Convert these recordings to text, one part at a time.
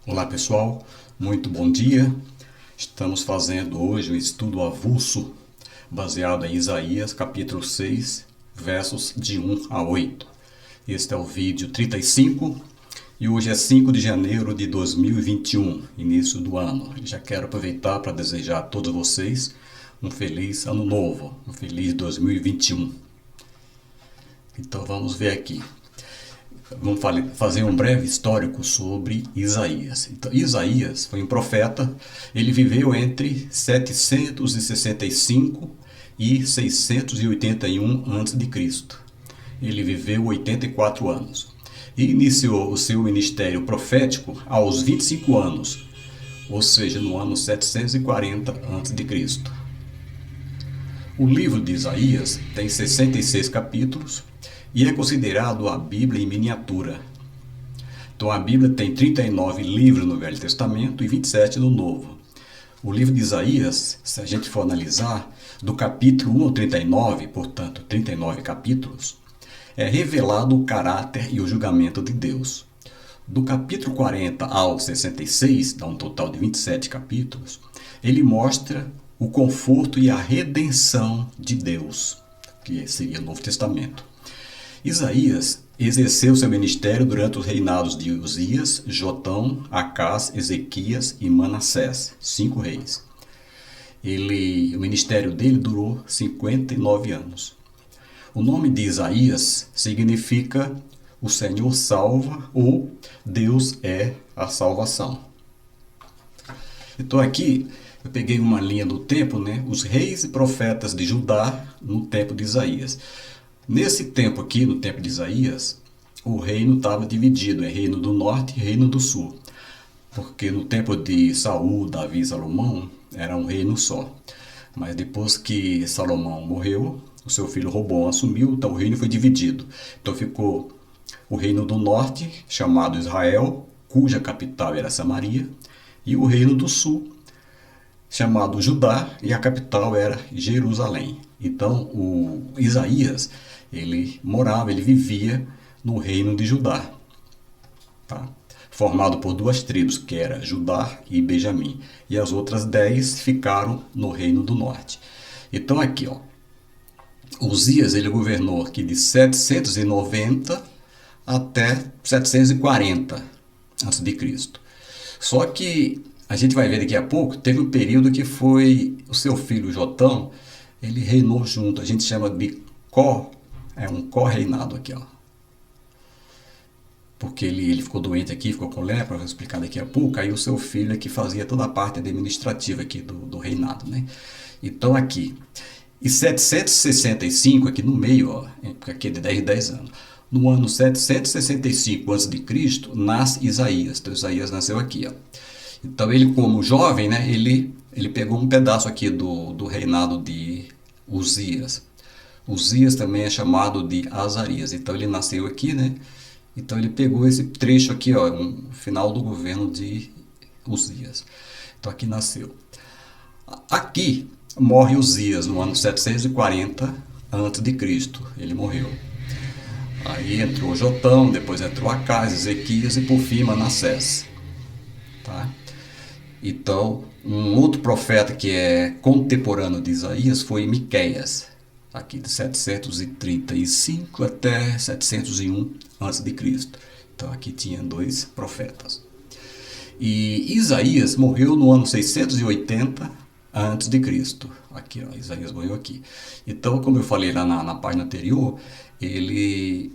Olá pessoal, muito bom dia. Estamos fazendo hoje o estudo avulso baseado em Isaías capítulo 6, versos de 1 a 8. Este é o vídeo 35 e hoje é 5 de janeiro de 2021, início do ano. Já quero aproveitar para desejar a todos vocês um feliz ano novo, um feliz 2021. Então vamos ver aqui. Vamos fazer um breve histórico sobre Isaías. Então, Isaías foi um profeta, ele viveu entre 765 e 681 a.C. Ele viveu 84 anos e iniciou o seu ministério profético aos 25 anos, ou seja, no ano 740 a.C. O livro de Isaías tem 66 capítulos e é considerado a Bíblia em miniatura. Então a Bíblia tem 39 livros no Velho Testamento e 27 no Novo. O livro de Isaías, se a gente for analisar, do capítulo 1 ao 39, portanto 39 capítulos, é revelado o caráter e o julgamento de Deus. Do capítulo 40 ao 66, dá um total de 27 capítulos, ele mostra o conforto e a redenção de Deus, que seria o Novo Testamento. Isaías exerceu seu ministério durante os reinados de Uzias, Jotão, Acás, Ezequias e Manassés, 5 reis. O ministério dele durou 59 anos. O nome de Isaías significa o Senhor salva ou Deus é a salvação. Então aqui eu peguei uma linha do tempo, os reis e profetas de Judá no tempo de Isaías. Nesse tempo aqui, no tempo de Isaías, o reino estava dividido em reino do norte e reino do sul. Porque no tempo de Saul, Davi e Salomão, era um reino só. Mas depois que Salomão morreu, o seu filho Roboão assumiu, então o reino foi dividido. Então ficou o reino do norte, chamado Israel, cuja capital era Samaria, e o reino do sul, chamado Judá, e a capital era Jerusalém. Então o Isaías, ele vivia no reino de Judá, tá? Formado por duas tribos, que era Judá e Benjamim, e as outras 10 ficaram no reino do norte. Então aqui, Uzias, ele governou aqui de 790 até 740 a.C. Só que a gente vai ver daqui a pouco, teve um período que foi o seu filho Jotão, ele reinou junto, a gente chama de um co-reinado aqui, porque ele ficou doente aqui, ficou com lepra, vou explicar daqui a pouco, aí o seu filho é que fazia toda a parte administrativa aqui do reinado, Então aqui, e 765 aqui no meio, aqui de 10 anos, no ano 765 a.C., nasce Isaías, então Isaías nasceu aqui, Então ele, como jovem, ele pegou um pedaço aqui do reinado de Uzias. Uzias também é chamado de Azarias, então ele nasceu aqui, Então ele pegou esse trecho aqui, no final do governo de Uzias. Então aqui nasceu. Aqui morre Uzias no ano 740 a.C., ele morreu. Aí entrou Jotão, depois entrou Acás, Ezequias e por fim Manassés. Tá? Então, um outro profeta que é contemporâneo de Isaías foi Miqueias, aqui de 735 até 701 a.C. Então aqui tinha 2 profetas. E Isaías morreu no ano 680 a.C. Aqui, Isaías morreu aqui. Então, como eu falei lá na página anterior, ele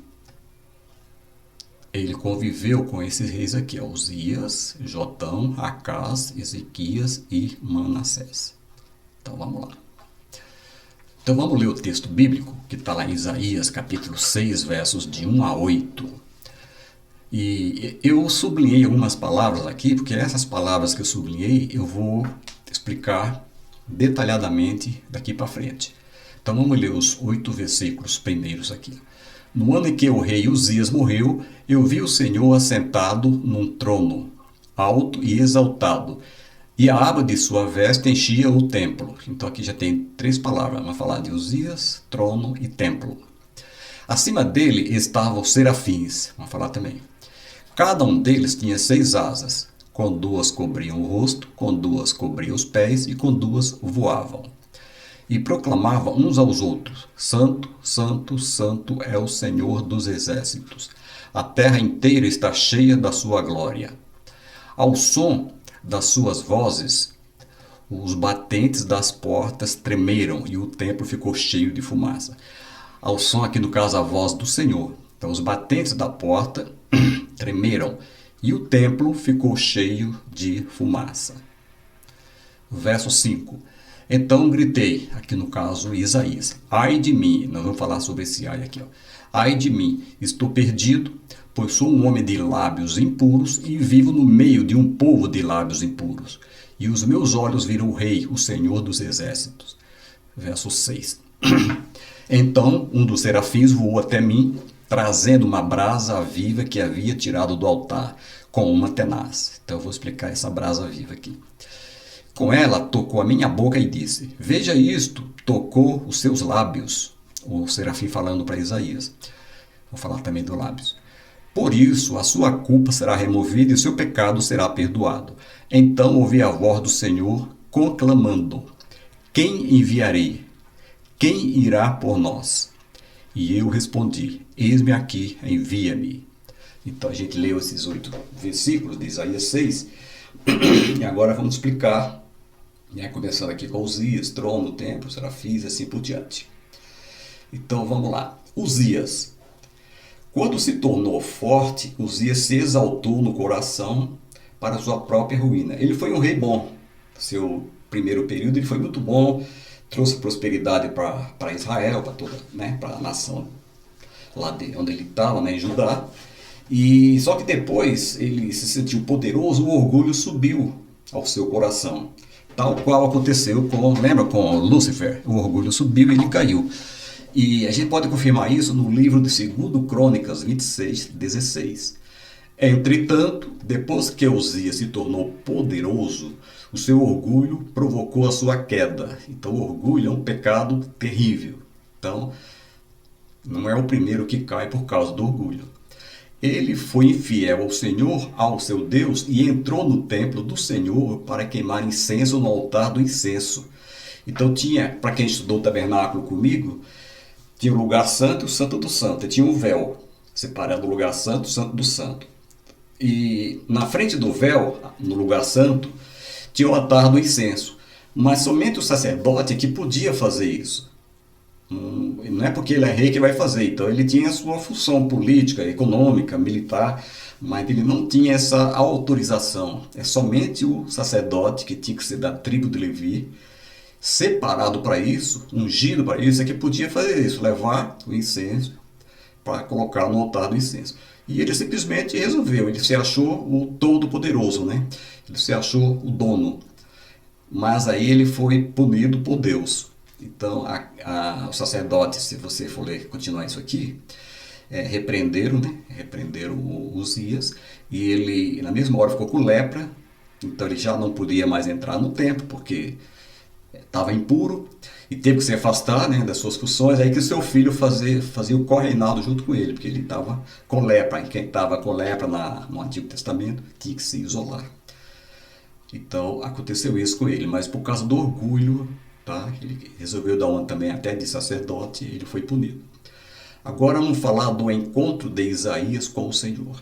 conviveu com esses reis aqui, Uzias, Jotão, Acás, Ezequias e Manassés. Então vamos lá. Então vamos ler o texto bíblico que está lá em Isaías capítulo 6, versos de 1 a 8. E eu sublinhei algumas palavras aqui, porque essas palavras que eu sublinhei eu vou explicar detalhadamente daqui para frente. Então vamos ler os 8 versículos primeiros aqui. No ano em que o rei Uzias morreu, eu vi o Senhor assentado num trono, alto e exaltado, e a aba de sua veste enchia o templo. Então aqui já tem 3 palavras, vamos falar de Uzias, trono e templo. Acima dele estavam os serafins, vamos falar também. Cada um deles tinha 6 asas. com 2 cobriam o rosto, com 2 cobriam os pés e com 2 voavam. E proclamavam uns aos outros: Santo, Santo, Santo é o Senhor dos exércitos. A terra inteira está cheia da sua glória. Ao som das suas vozes, os batentes das portas tremeram e o templo ficou cheio de fumaça. Ao som, aqui no caso, a voz do Senhor. Então, os batentes da porta tremeram e o templo ficou cheio de fumaça. Verso 5. Então gritei, aqui no caso Isaías: ai de mim, nós vamos falar sobre esse ai aqui, ó. Ai de mim, estou perdido, pois sou um homem de lábios impuros e vivo no meio de um povo de lábios impuros. E os meus olhos viram o Rei, o Senhor dos exércitos. Verso 6. Então um dos serafins voou até mim, trazendo uma brasa viva que havia tirado do altar, com uma tenaz. Então eu vou explicar essa brasa viva aqui. Com ela tocou a minha boca e disse: veja isto, tocou os seus lábios. O serafim falando para Isaías. Vou falar também dos lábios. Por isso a sua culpa será removida e o seu pecado será perdoado. Então ouvi a voz do Senhor conclamando: quem enviarei? Quem irá por nós? E eu respondi: eis-me aqui, envia-me. Então a gente leu esses 8 versículos de Isaías 6. E agora vamos explicar, começando aqui com Uzias, trono, templo, serafins e assim por diante. Então vamos lá. Uzias. Quando se tornou forte, Uzias se exaltou no coração para sua própria ruína. Ele foi um rei bom. Seu primeiro período ele foi muito bom, trouxe prosperidade para Israel, para toda, para a nação lá onde ele estava, em Judá. E só que depois ele se sentiu poderoso, o orgulho subiu ao seu coração. Tal qual aconteceu com Lúcifer. O orgulho subiu e ele caiu. E a gente pode confirmar isso no livro de 2 Crônicas 26:16. Entretanto, depois que Uzias se tornou poderoso, o seu orgulho provocou a sua queda. Então o orgulho é um pecado terrível. Então não é o primeiro que cai por causa do orgulho. Ele foi infiel ao Senhor, ao seu Deus, e entrou no templo do Senhor para queimar incenso no altar do incenso. Então tinha, para quem estudou o tabernáculo comigo, tinha o lugar santo e o santo do santo. E tinha um véu separando o lugar santo e o santo do santo. E na frente do véu, no lugar santo, tinha o altar do incenso. Mas somente o sacerdote que podia fazer isso. Não é porque ele é rei que vai fazer. Então ele tinha a sua função política, econômica, militar, mas ele não tinha essa autorização. É somente o sacerdote, que tinha que ser da tribo de Levi, separado para isso, ungido para isso, é que podia fazer isso, levar o incenso para colocar no altar do incenso. E ele simplesmente resolveu, ele se achou o todo-poderoso, Ele se achou o dono. Mas aí ele foi punido por Deus. Então, o sacerdote, se você for ler, continuar isso aqui, repreenderam o Uzias, e ele, na mesma hora, ficou com lepra. Então ele já não podia mais entrar no templo, porque estava impuro, e teve que se afastar das suas funções. Aí que o seu filho fazia o correinado junto com ele, porque ele estava com lepra, e quem estava com lepra no Antigo Testamento tinha que se isolar. Então aconteceu isso com ele, mas por causa do orgulho, ele resolveu dar uma também até de sacerdote, e ele foi punido. Agora vamos falar do encontro de Isaías com o Senhor.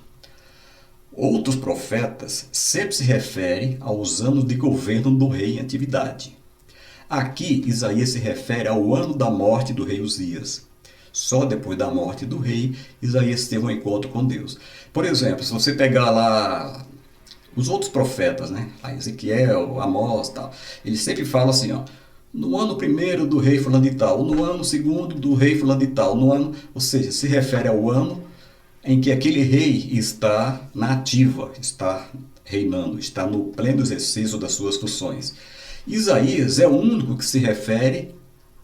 Outros profetas sempre se referem aos anos de governo do rei em atividade. Aqui Isaías se refere ao ano da morte do rei Uzias. Só depois da morte do rei, Isaías teve um encontro com Deus. Por exemplo, se você pegar lá os outros profetas, Ezequiel, Amós, eles sempre falam assim, no ano primeiro do rei fulano de tal, no ano segundo do rei fulano de tal, ou seja, se refere ao ano em que aquele rei está na ativa, está reinando, está no pleno exercício das suas funções. Isaías é o único que se refere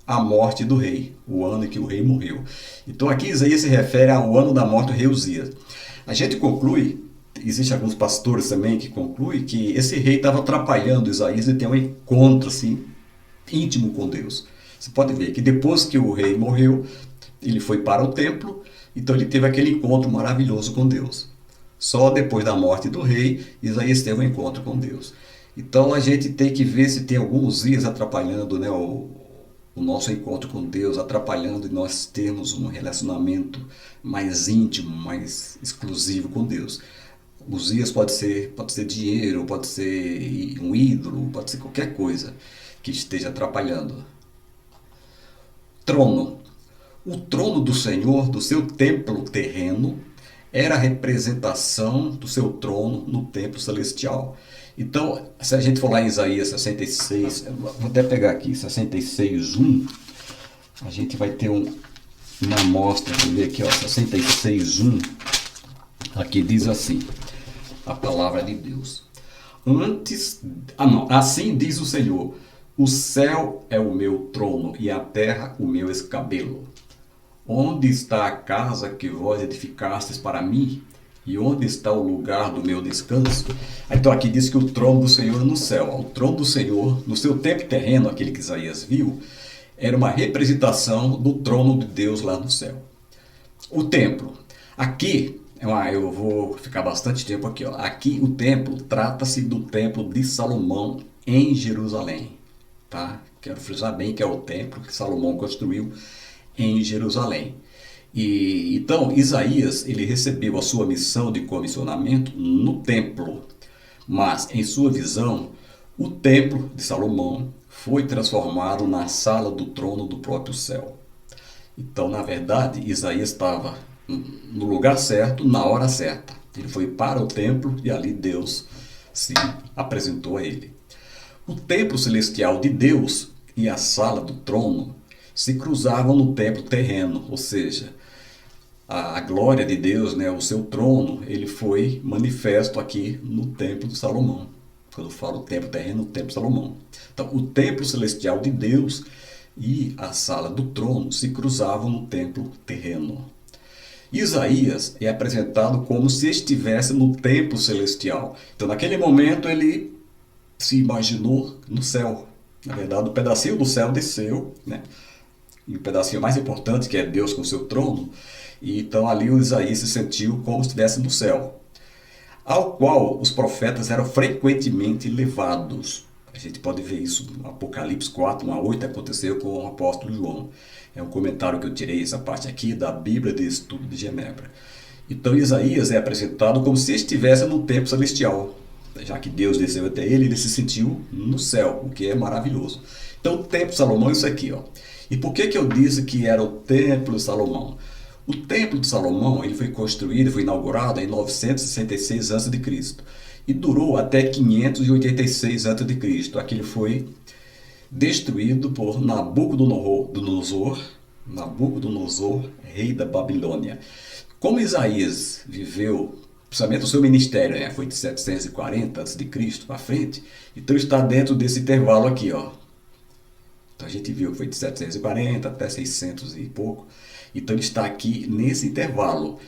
à morte do rei, o ano em que o rei morreu. Então aqui Isaías se refere ao ano da morte do rei Uzias. A gente conclui, existem alguns pastores também que concluem que esse rei estava atrapalhando Isaías de ter um encontro assim, íntimo com Deus. Você pode ver que depois que o rei morreu, ele foi para o templo, então ele teve aquele encontro maravilhoso com Deus. Só depois da morte do rei, Isaías teve um encontro com Deus. Então a gente tem que ver se tem algum Uzias atrapalhando, né, o nosso encontro com Deus, atrapalhando de nós termos um relacionamento mais íntimo, mais exclusivo com Deus. Uzias pode ser dinheiro, pode ser um ídolo, pode ser qualquer coisa que esteja atrapalhando. Trono. O trono do Senhor, do seu templo terreno, era a representação do seu trono no templo celestial. Então, se a gente for lá em Isaías 66, vou até pegar aqui, 66:1, a gente vai ter uma amostra, vou ver aqui, ó, 66:1, aqui diz assim, a palavra de Deus. Assim diz o Senhor, o céu é o meu trono e a terra o meu escabelo. Onde está a casa que vós edificastes para mim? E onde está o lugar do meu descanso? Então aqui diz que o trono do Senhor é no céu. O trono do Senhor, no seu tempo terreno, aquele que Isaías viu, era uma representação do trono de Deus lá no céu. O templo. Aqui, eu vou ficar bastante tempo aqui. Ó. Aqui o templo trata-se do templo de Salomão em Jerusalém. Tá? Quero frisar bem que é o templo que Salomão construiu em Jerusalém. E então Isaías ele recebeu a sua missão de comissionamento no templo, mas em sua visão o templo de Salomão foi transformado na sala do trono do próprio céu. Então, na verdade, Isaías estava no lugar certo, na hora certa. Ele foi para o templo e ali Deus se apresentou a ele. O templo celestial de Deus e a sala do trono se cruzavam no templo terreno, ou seja, a glória de Deus, né, o seu trono, ele foi manifesto aqui no templo de Salomão. Quando eu falo templo terreno, o templo de Salomão. Então, o templo celestial de Deus e a sala do trono se cruzavam no templo terreno. Isaías é apresentado como se estivesse no templo celestial. Então, naquele momento, ele se imaginou no céu. Na verdade, um pedacinho do céu desceu, né? E o pedacinho mais importante, que é Deus com o seu trono. E então ali o Isaías se sentiu como se estivesse no céu, ao qual os profetas eram frequentemente levados. A gente pode ver isso no Apocalipse 4, 1-8, aconteceu com o apóstolo João. É um comentário que eu tirei essa parte aqui da Bíblia de Estudo de Genebra. Então Isaías é apresentado como se estivesse no templo celestial. Já que Deus desceu até ele, ele se sentiu no céu, o que é maravilhoso. Então o templo de Salomão é isso aqui, ó. E por que eu disse que era o templo de Salomão? O templo de Salomão ele foi construído, foi inaugurado em 966 a.C. e durou até 586 a.C. Aqui ele foi destruído por Nabucodonosor, rei da Babilônia. Como Isaías viveu, principalmente o seu ministério, né, foi de 740 a.C. para frente, então está dentro desse intervalo aqui, ó. Então a gente viu que foi de 740 até 600 e pouco. Então ele está aqui nesse intervalo.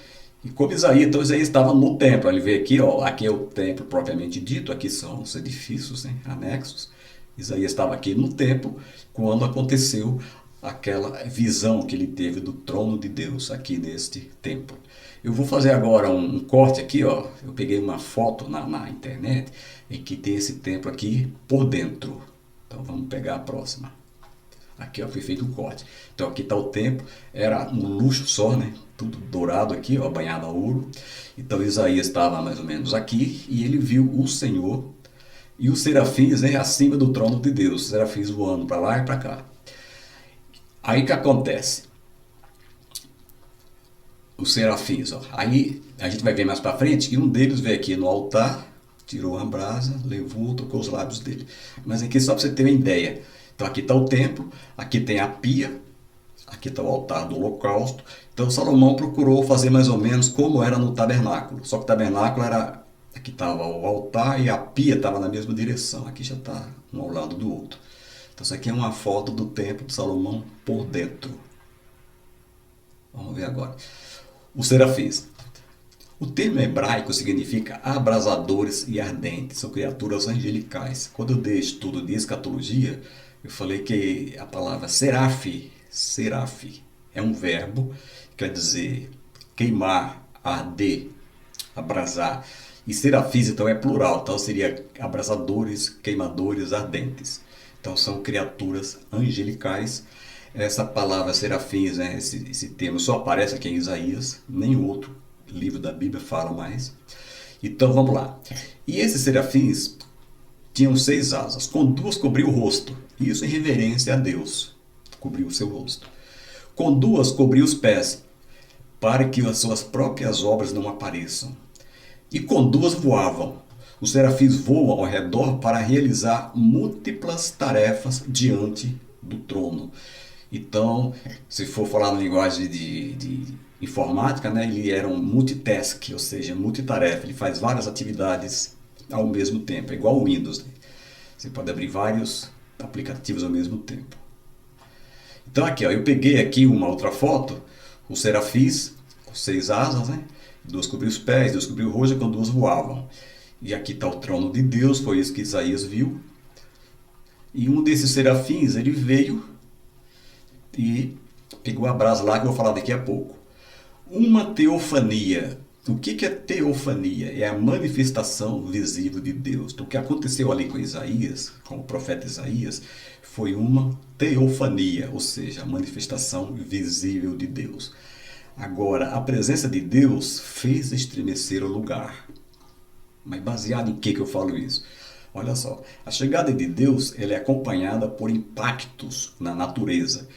E como então Isaías estava no templo. Ele vê aqui, ó, aqui é o templo propriamente dito, aqui são os edifícios, né, anexos. Isaías estava aqui no templo quando aconteceu aquela visão que ele teve do trono de Deus aqui neste templo. Eu vou fazer agora um corte aqui, ó. Eu peguei uma foto na internet em que tem esse templo aqui por dentro. Então vamos pegar a próxima. Aqui ó, foi feito um corte. Então aqui está o templo, era um luxo só, né? Tudo dourado aqui, ó, banhado a ouro. Então Isaías estava mais ou menos aqui e ele viu o Senhor e os serafins, né, acima do trono de Deus. Os serafins voando para lá e para cá. Aí o que acontece? Os serafins, ó. Aí a gente vai ver mais para frente que um deles veio aqui no altar, tirou uma brasa, levou, tocou os lábios dele. Mas aqui só para você ter uma ideia. Então aqui está o templo, aqui tem a pia, aqui está o altar do holocausto. Então Salomão procurou fazer mais ou menos como era no tabernáculo. Só que o tabernáculo era, aqui estava o altar e a pia estava na mesma direção. Aqui já está um ao lado do outro. Então isso aqui é uma foto do templo de Salomão por dentro. Vamos ver agora. Os serafins. O termo hebraico significa abrasadores e ardentes. São criaturas angelicais. Quando eu dei estudo de escatologia, eu falei que a palavra seraf é um verbo, quer dizer queimar, arder. abrasar. E serafins, então, é plural, então seria abrasadores, queimadores, ardentes. Então são criaturas angelicais. Essa palavra serafins, né, esse termo só aparece aqui em Isaías, nenhum outro livro da Bíblia fala mais. Então vamos lá. E esses serafins tinham 6 asas, com 2 cobriu o rosto, isso em reverência a Deus, cobriu o seu rosto. Com 2 cobriu os pés, para que as suas próprias obras não apareçam. E com 2 voavam. Os serafins voam ao redor para realizar múltiplas tarefas diante do trono. Então, se for falar na linguagem de informática, né, ele era um multitask, ou seja, multitarefa. Ele faz várias atividades ao mesmo tempo, é igual ao Windows, né? Você pode abrir vários aplicativos ao mesmo tempo. Então aqui, ó, eu peguei aqui uma outra foto, os serafins, com 6 asas, né? 2 cobriam os pés, 2 cobriam o rosto, com 2 voavam. E aqui está o trono de Deus, foi isso que Isaías viu. E um desses serafins, ele veio e pegou a brasa lá, que eu vou falar daqui a pouco. Uma teofania. O que é teofania? É a manifestação visível de Deus. Então, o que aconteceu ali com Isaías, com o profeta Isaías, foi uma teofania, ou seja, a manifestação visível de Deus. Agora, a presença de Deus fez estremecer o lugar. Mas baseado em que eu falo isso? Olha só, a chegada de Deus ela é acompanhada por impactos na natureza.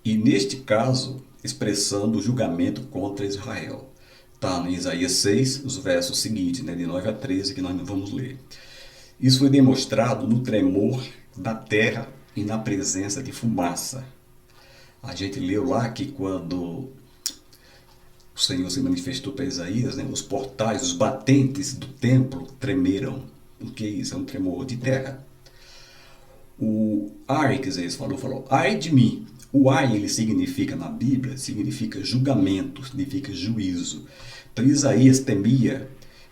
E neste caso, expressando o julgamento contra Israel. Está em Isaías 6, os versos seguintes, né, de 9 a 13, que nós não vamos ler. Isso foi demonstrado no tremor da terra e na presença de fumaça. A gente leu lá que quando o Senhor se manifestou para Isaías, né, os portais, os batentes do templo tremeram. O que é isso? É um tremor de terra. O ai, quer dizer, falou, ai de mim. O ai, ele significa, na Bíblia, significa julgamento, significa juízo. Então Isaías temia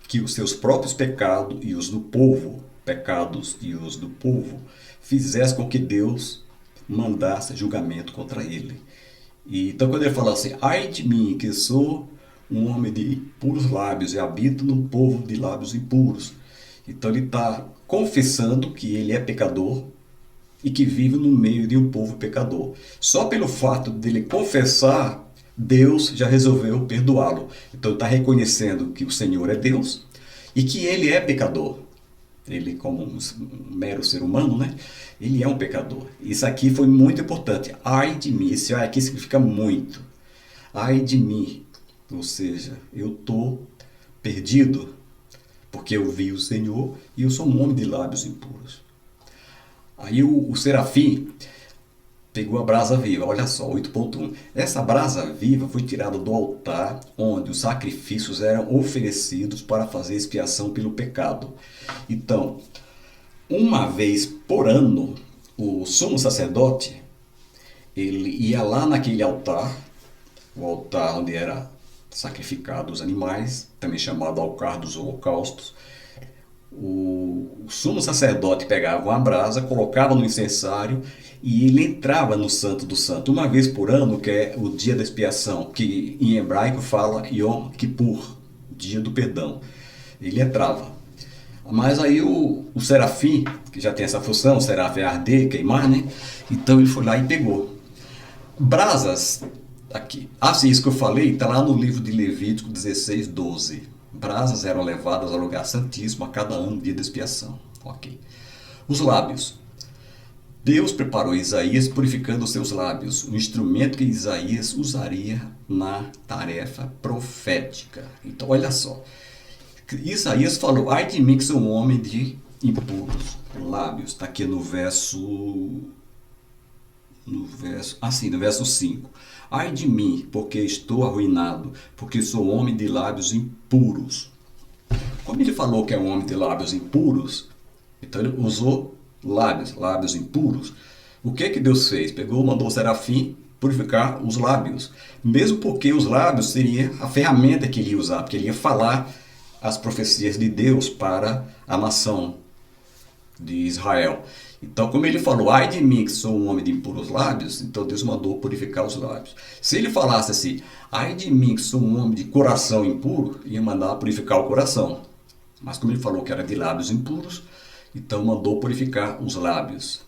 que os seus próprios pecados e os do povo, fizessem com que Deus mandasse julgamento contra ele. E, então quando ele fala assim, ai de mim, que sou um homem de puros lábios e habito num povo de lábios impuros. Então ele está confessando que ele é pecador e que vive no meio de um povo pecador. Só pelo fato dele confessar, Deus já resolveu perdoá-lo. Então está reconhecendo que o Senhor é Deus e que ele é pecador. Ele, como um mero ser humano, né? Ele é um pecador. Isso aqui foi muito importante. Ai de mim. Esse ai aqui significa muito. Ai de mim. Ou seja, eu estou perdido porque eu vi o Senhor e eu sou um homem de lábios impuros. Aí o serafim pegou a brasa viva, olha só, 8.1. Essa brasa viva foi tirada do altar onde os sacrifícios eram oferecidos para fazer expiação pelo pecado. Então, uma vez por ano, o sumo sacerdote, ele ia lá naquele altar, o altar onde era sacrificado os animais, também chamado altar dos holocaustos. O sumo sacerdote pegava uma brasa, colocava no incensário e ele entrava no Santo do Santo uma vez por ano, que é o dia da expiação, que em hebraico fala Yom Kippur, dia do perdão. Ele entrava. Mas aí o serafim, que já tem essa função, o serafim é arder, queimar, né? Então ele foi lá e pegou brasas aqui. Assim, isso que eu falei está lá no livro de Levítico 16, 12. Brasas eram levadas ao lugar santíssimo a cada ano, dia de expiação. Ok. Os lábios. Deus preparou Isaías purificando os seus lábios, um instrumento que Isaías usaria na tarefa profética. Então, olha só. Isaías falou, ai de mim que sou um homem de impuros lábios. Está aqui no verso 5. Ai de mim, porque estou arruinado, porque sou homem de lábios impuros. Como ele falou que é um homem de lábios impuros, então ele usou lábios impuros. O que Deus fez? Mandou o serafim purificar os lábios. Mesmo porque os lábios seria a ferramenta que ele ia usar, porque ele ia falar as profecias de Deus para a nação de Israel. Então, como ele falou, ai de mim que sou um homem de impuros lábios, então Deus mandou purificar os lábios. Se ele falasse assim, ai de mim que sou um homem de coração impuro, ia mandar purificar o coração. Mas como ele falou que era de lábios impuros, então mandou purificar os lábios.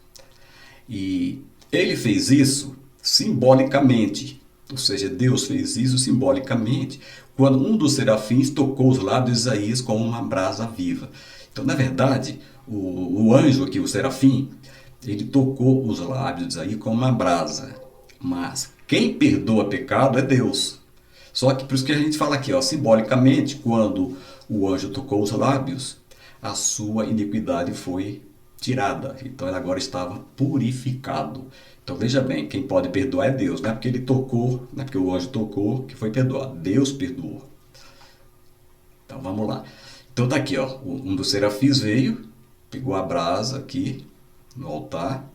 E ele fez isso simbolicamente, ou seja, Deus fez isso simbolicamente, quando um dos serafins tocou os lábios de Isaías com uma brasa viva. Então, na verdade, o anjo aqui, o serafim, ele tocou os lábios de Isaías com uma brasa. Mas quem perdoa pecado é Deus. Só que por isso que a gente fala aqui, ó, simbolicamente, quando o anjo tocou os lábios, a sua iniquidade foi tirada. Então ele agora estava purificado. Então veja bem, quem pode perdoar é Deus. Não é porque ele tocou, não é porque o anjo tocou que foi perdoado. Deus perdoou. Então vamos lá. Então tá aqui, ó, um dos serafins veio, pegou a brasa aqui no altar.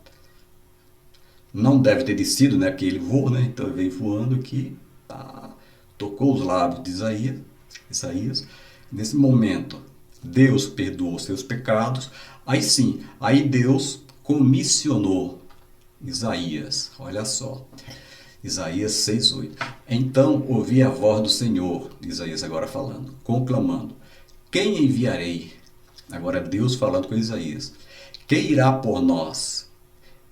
Não deve ter descido, né? Porque ele voou, né? Então ele veio voando aqui, tá, tocou os lábios de Isaías. Nesse momento, Deus perdoou seus pecados. Aí sim, aí Deus comissionou Isaías. Olha só, Isaías 6:8. Então ouvi a voz do Senhor, Isaías agora falando, conclamando: quem enviarei? Agora Deus falando com Isaías: quem irá por nós?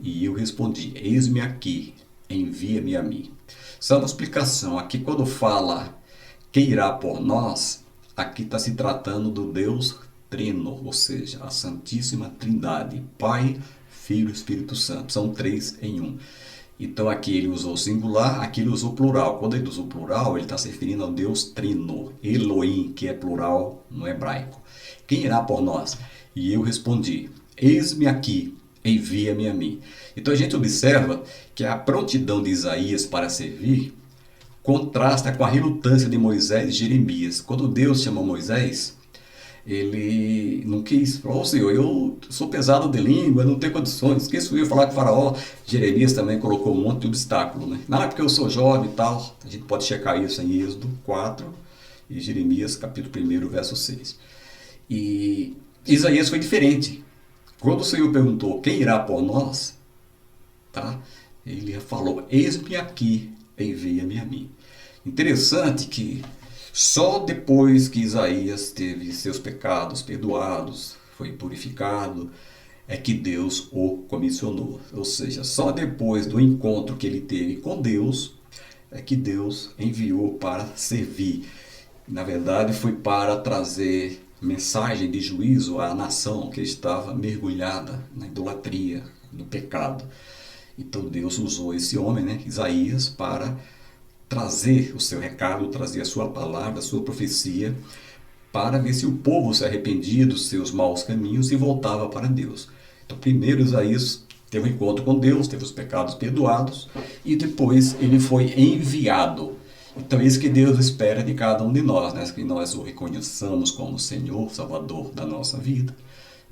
E eu respondi: eis-me aqui, envia-me a mim. Só uma explicação, aqui quando fala quem irá por nós, aqui está se tratando do Deus Trino, ou seja, a Santíssima Trindade, Pai, Filho e Espírito Santo, são três em um. Então aqui ele usou singular, aqui ele usou plural. Quando ele usou plural, ele está se referindo ao Deus Trino, Elohim, que é plural no hebraico. Quem irá por nós? E eu respondi: eis-me aqui, envia-me a mim. Então a gente observa que a prontidão de Isaías para servir contrasta com a relutância de Moisés e Jeremias. Quando Deus chamou Moisés, ele não quis, falou: Senhor, eu sou pesado de língua, não tenho condições, quem sou eu falar com o faraó? Jeremias também colocou um monte de obstáculo, né? Não, é porque eu sou jovem e tal. A gente pode checar isso em Êxodo 4 e Jeremias capítulo 1, verso 6. E Isaías foi diferente. Quando o Senhor perguntou: quem irá por nós? Tá? Ele falou: eis-me aqui, envia-me a mim. Interessante que só depois que Isaías teve seus pecados perdoados, foi purificado, é que Deus o comissionou. Ou seja, só depois do encontro que ele teve com Deus, é que Deus enviou para servir. Na verdade, foi para trazer mensagem de juízo à nação que estava mergulhada na idolatria, no pecado. Então Deus usou esse homem, né, Isaías, para trazer o seu recado, trazer a sua palavra, a sua profecia, para ver se o povo se arrependia dos seus maus caminhos e voltava para Deus. Então primeiro Isaías teve um encontro com Deus, teve os pecados perdoados, e depois ele foi enviado. Então é isso que Deus espera de cada um de nós, né? Que nós o reconheçamos como Senhor, Salvador da nossa vida,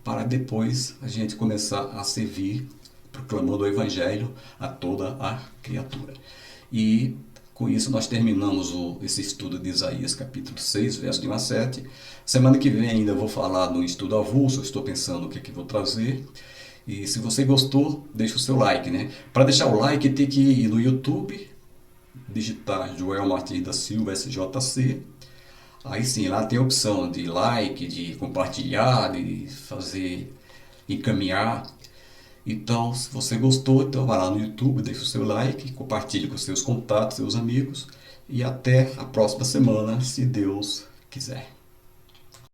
para depois a gente começar a servir, proclamando o Evangelho a toda a criatura. E com isso nós terminamos esse estudo de Isaías capítulo 6, verso de 1 a 7. Semana que vem ainda vou falar no estudo avulso, estou pensando o que vou trazer. E se você gostou, deixa o seu like, né? Para deixar o like tem que ir no YouTube, digitar Joel Martins da Silva, SJC. Aí sim, lá tem a opção de like, de compartilhar, de fazer, encaminhar. Então, se você gostou, então vai lá no YouTube, deixa o seu like, compartilhe com seus contatos, seus amigos. E até a próxima semana, se Deus quiser.